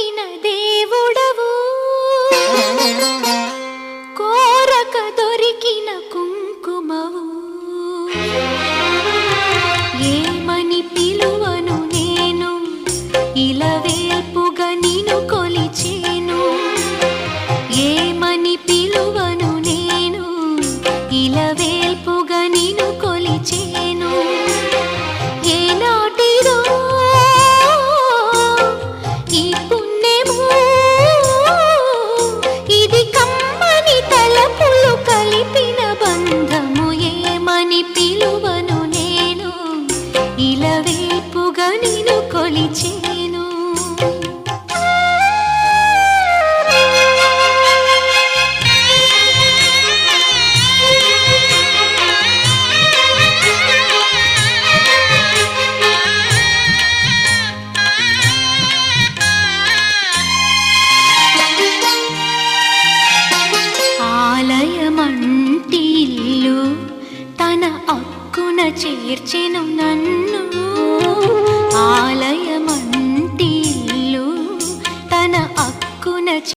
కొలిచిన దేవుడవు, కోరక దొరికిన కుంకుమవు. ఏమని పిలువను నేను, ఇలవేల్పుగా నిన్ను కొలిచేను. ఏమని పిలువను నేను, ఇలవేల్పుగా నిన్ను కొలిచేను. ఏనాటిదో ఈ పుణ్యము, ఇది కమ్మని తలపులు కలిపిన బంధము. ఏమని పిలువను నేను, ఇలవేల్పుగా నిన్ను కొలిచేను. ఆలయమంటి ఇల్లు తన అక్కున చేర్చెను నన్ను.